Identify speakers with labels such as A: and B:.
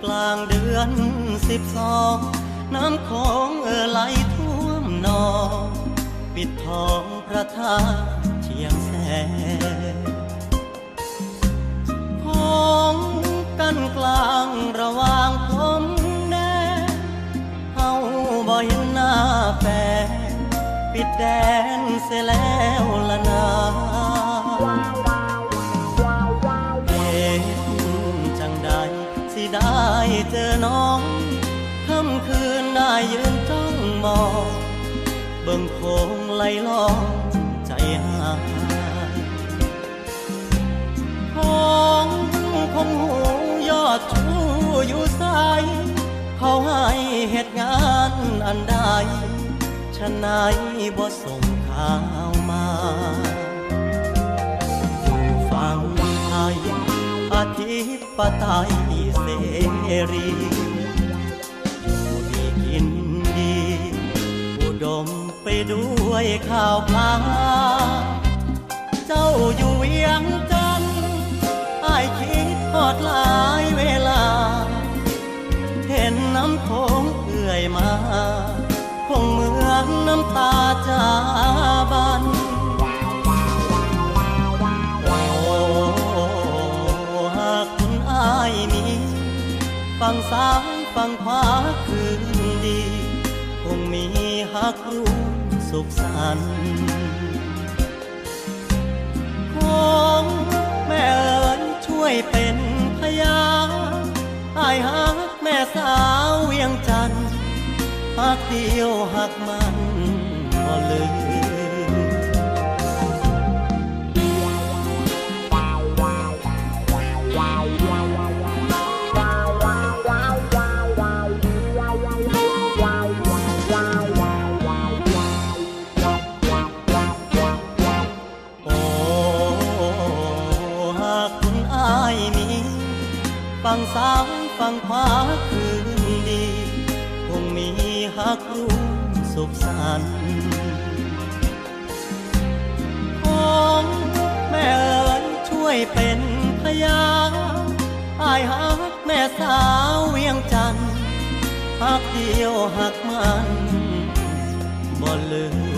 A: กลางเดือน12น้ำโขงไหลท่วมนองปิดทองพระธาตุเชียงแสนของกันกลางระหว่างพรมแดนเฮาบ่เห็นหน้าแฟนปิดแดนเสียแล้วละนาจังใดสิได้เจอน้องค่ำคืนได้ยืนจ้องมองเบิ่งโคงไหลลองใจหายของคงหูยอดชูอยู่ใสเขาให้เหตุงานอันใดฉะไหนบ่ส่งข่าวมาอยู่ฝั่งไทยอธิปไตยเสรีอยู่ดีกินดีอุดมไปด้วยข่าวพาเจ้าอยู่เวียงจันทน์อ้ายคิดทอดหลายเวลาเห็นน้ำโขงเอื่อยมาคงเหมือนน้ำตาจาบันโอ้หากคุณอ้ายมีฝั่งซ้ายฝั่งขวาคืนดีคงมีหักร่วมสุขสันต์ของแม่เอ๋ยช่วยเป็นพยานอ้ายหักแม่สาวเวียงจันทน์หักเดียวหักมันบ่ลืมฝั่งซ้ายฝั่งขวาคืนดีคงมีหักร่วมสุขสันต์ของแม่เอ๋ยช่วยเป็นพยานอ้ายหักแม่สาวเวียงจันทน์หักเดียวหักมันบ่ลืม